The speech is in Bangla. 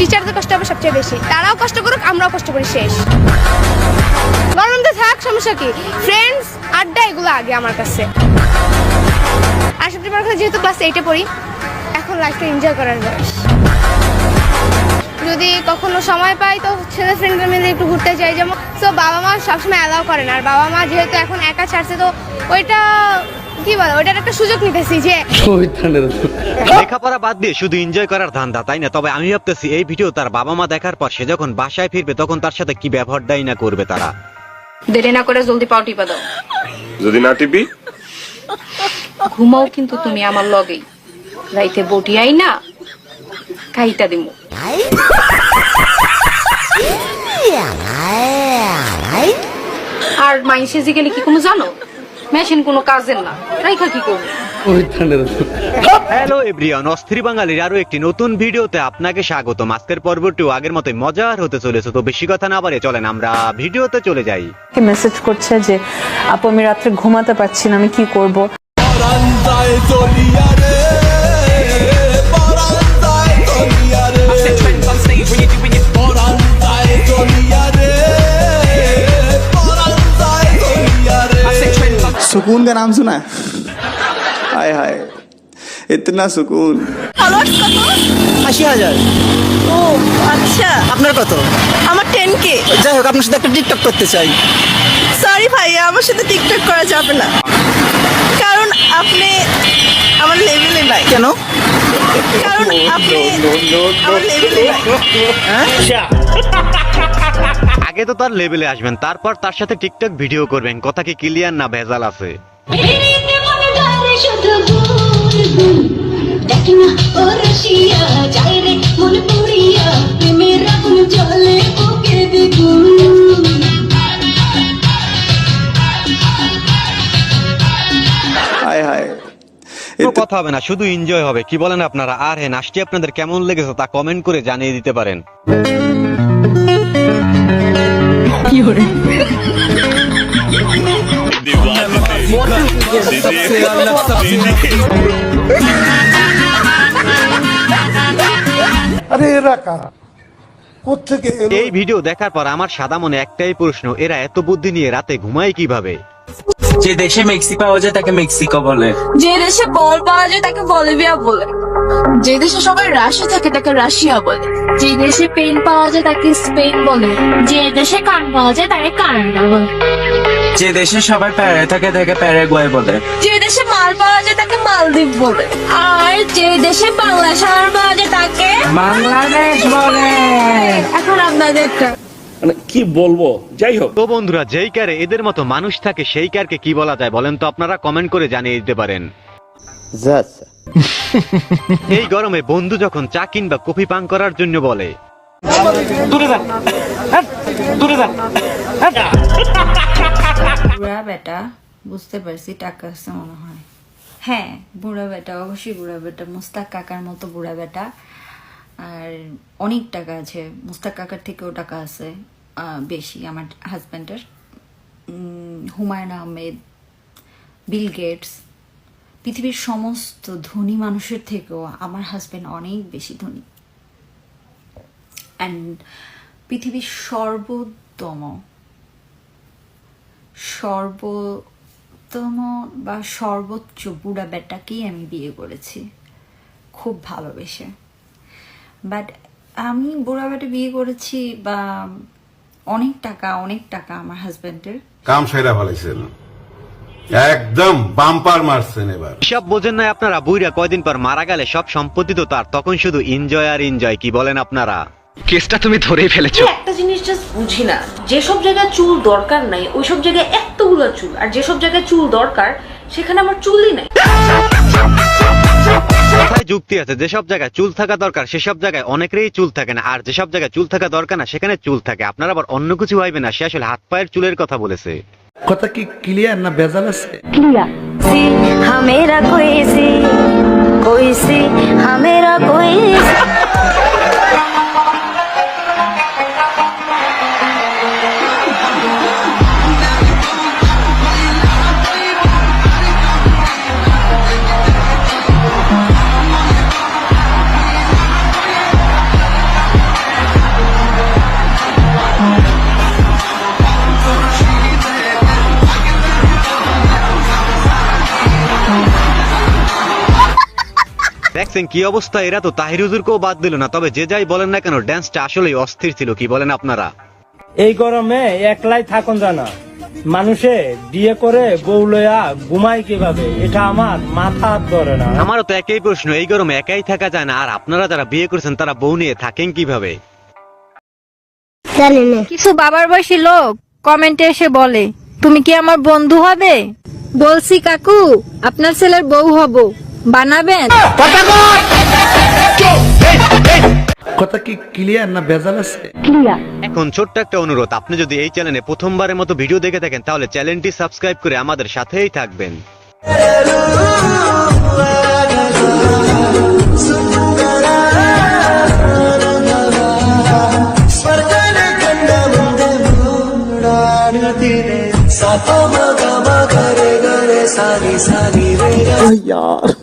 টিচারদের কষ্ট হবে সবচেয়ে বেশি। তারাও কষ্ট করুক, আমরাও কষ্ট করি, শেষ। গরমতে থাক, সমস্যা কি? ফ্রেন্ডস, আড্ডা, এগুলো আগে আমার কাছে। আর সবচেয়ে বড় কথা, যেহেতু ক্লাস 8-এ পড়ি, এখন লাইফটা এনজয় করার বয়স। যদি কখনো সময় পাই তো ছেলে ফ্রেন্ডরা মিলে একটু ঘুরতে যাই, যেমন। তো বাবা মা সবসময় অ্যালাউ করে না, আর বাবা মা যেহেতু এখন একা ছাড়ছে, তো ওইটা কি বলে, ওইটার একটা সুযোগ নিতেছি যে লেখাপড়া বাদ দিয়ে শুধু এনজয় করার ধান্দা, তাই না? তবে আমি ভাবতেছি এই ভিডিও তার বাবা মা দেখার পর সে যখন বাসায় ফিরবে তখন তার সাথে কি ব্যবহারটাই না করবে তারা। দেরি না করে জলদি পাও টিপা দাও। যদি না টিপি ঘুমাও কিন্তু তুমি আমার লগেই, রাইতে বটি আই না খাইটা দিমু। আর মাইসে গেলে কি কোনো জানো, মেশিন কোনো কাজের না, রাইখা কি করবো। হ্যালো এভরিওয়ান, অস্থির বাঙালির আরো একটি নতুন ভিডিওতে আপনাকে স্বাগতম। আজকের পর্বটিও আগের মতোই মজার হতে চলেছে, তো বেশি কথা না বাড়িয়ে চলেন আমরা ভিডিওতে চলে যাই। মেসেজ করছে যে আপু আমি রাত্রে ঘুমাতে পারছি না, আমি কি করব। सुकून का नाम सुना है? हाय हाय इतना सुकून। 80,000। ও আচ্ছা, আপনার কত? আমার 10K। যাই হোক, আপনার সাথে একটা টিকটক করতে চাই। সরি ভাইয়া, আমার সাথে টিকটক করা যাবে না, কারণ আপনি আমার লেভেলে নাই। কেন? কারণ আপনি আমার লেভেলে নাই। আগে তো তার লেভেলে আসবেন, তারপর তার সাথে টিকটক ভিডিও করবেন। কথা কি ক্লিয়ার না ভেজাল আছে? हाय हाय কথা হবে না, শুধু এনজয় হবে। কি বলেন আপনারা? আর হ্যাঁ, নাচটি আপনাদের কেমন লেগেছে তা কমেন্ট করে জানিয়ে দিতে পারেন। এই ভিডিও দেখার পর আমার সাদা মনে একটাই প্রশ্ন, এরা এত বুদ্ধি নিয়ে রাতে ঘুমায় কিভাবে? যে দেশে মেক্সি পাওয়া যায় তাকে মেক্সিকো বলে, যে দেশে বল পাওয়া যায় তাকে বলিভিয়া বলে, যে দেশে সবাই রাশিয়া থাকে তাকে রাশিয়া বলে, যে দেশে পেন পাওয়া যায় তাকে স্পেন বলে, যে দেশে কান পাওয়া যায় তাকে কানাডা বলে, যে দেশে সবাই প্যারে থাকে তাকে প্যারাগুয়ে বলে, যে দেশে মাল পাওয়া যায় তাকে মালদ্বীপ বলে, আর যে দেশে বাংলা সার পাওয়া যায় তাকে বাংলাদেশ বলে। এখন আপনাদের মানে কি বলবো, যাই হোক। তো বন্ধুরা, যেই কারে এদের মতো মানুষ থাকে সেই কারকে কি বলা যায় বলেন তো? আপনারা কমেন্ট করে জানিয়ে দিতে পারেন। এই গরমে বন্ধু যখন চা কিংবা কফি পান করার জন্য বলে, বুড়া বেটা, বুঝতে পারছি টাকা আছে মনে হয়। হ্যাঁ, বুড়া বেটা, অবশ্যই বুড়া বেটা, মুস্তাক কাকার মতো বুড়া বেটা। আর অনেক টাকা আছে, মুস্তাক কাকার থেকেও টাকা আছে বেশি আমার হাজব্যান্ডের। হুমায়ুন আহমেদ, বিল গেটস, পৃথিবীর সমস্ত ধনী মানুষের থেকেও আমার হাজব্যান্ড অনেক বেশি ধনী। অ্যান্ড পৃথিবীর সর্বোত্তম বা সর্বোচ্চ বুড়া বেটাকেই আমি বিয়ে করেছি, খুব ভালোবেসে। বাট আমি বুড়া বেটা বিয়ে করেছি বা অনেক টাকা আমার হাজব্যান্ডের। কাম সাইরা ফেলাইছেন, একদম বাম্পার মারছেন। এবার সব বোঝেন না আপনারা? বুইরা কয়দিন পর মারা গেলে সব সম্পত্তি তো তার, তখন শুধু এনজয় আর এনজয়। কি বলেন আপনারা? কেসটা তুমি ধরেই ফেলেছো। একটা জিনিস জাস্ট বুঝি না, যেসব জায়গায় চুল দরকার নাই ওইসব জায়গায় এতগুলো চুল, আর যেসব জায়গায় চুল দরকার সেখানে আমার চুলই নাই। কথায় যুক্তি আছে, যেসব জায়গায় চুল থাকা দরকার সেসব জায়গায় অনেকেরই চুল থাকে না, আর যেসব জায়গায় চুল থাকা দরকার না সেখানে চুল থাকে। আপনারা আবার অন্য কিছু ভাইবেন না, সে আসলে হাত পায়ের চুলের কথা বলেছে। কথা কি ক্লিয়ার না ভেজাল আছে? क्लियर हमेरा कोई सी हमेरा कोई দেখছেন কি অবস্থা, এরা তো তাহির হুজুরকেও বাদ দিল না। তবে যে যাই বলেন না কেন, ড্যান্সটা আসলেই অস্থির ছিল, কি বলেন আপনারা? এই গরমে একলাই থাকুন জানা, মানুষে বিয়ে করে বউ লইয়া ঘুমায় কিভাবে, এটা আমার মাথা ধরে না। আমারও তো একই প্রশ্ন, এই গরমে একাই থাকা যায় না, আর আপনারা যারা বিয়ে করেছেন তারা বউ নিয়ে থাকেন কিভাবে? কিছু বাবার বয়সী লোক কমেন্টে এসে বলে, তুমি কি আমার বন্ধু হবে? বলছি কাকু, আপনার ছেলের বউ হব, বানাবেন? কথা কি ক্লিয়ার না ভেজাল আছে? এখন ছোট্ট একটা অনুরোধ, আপনি যদি এই চ্যানেলে প্রথমবারের মতো ভিডিও দেখে থাকেন তাহলে চ্যানেলটি সাবস্ক্রাইব করে আমাদের সাথেই থাকবেন। यार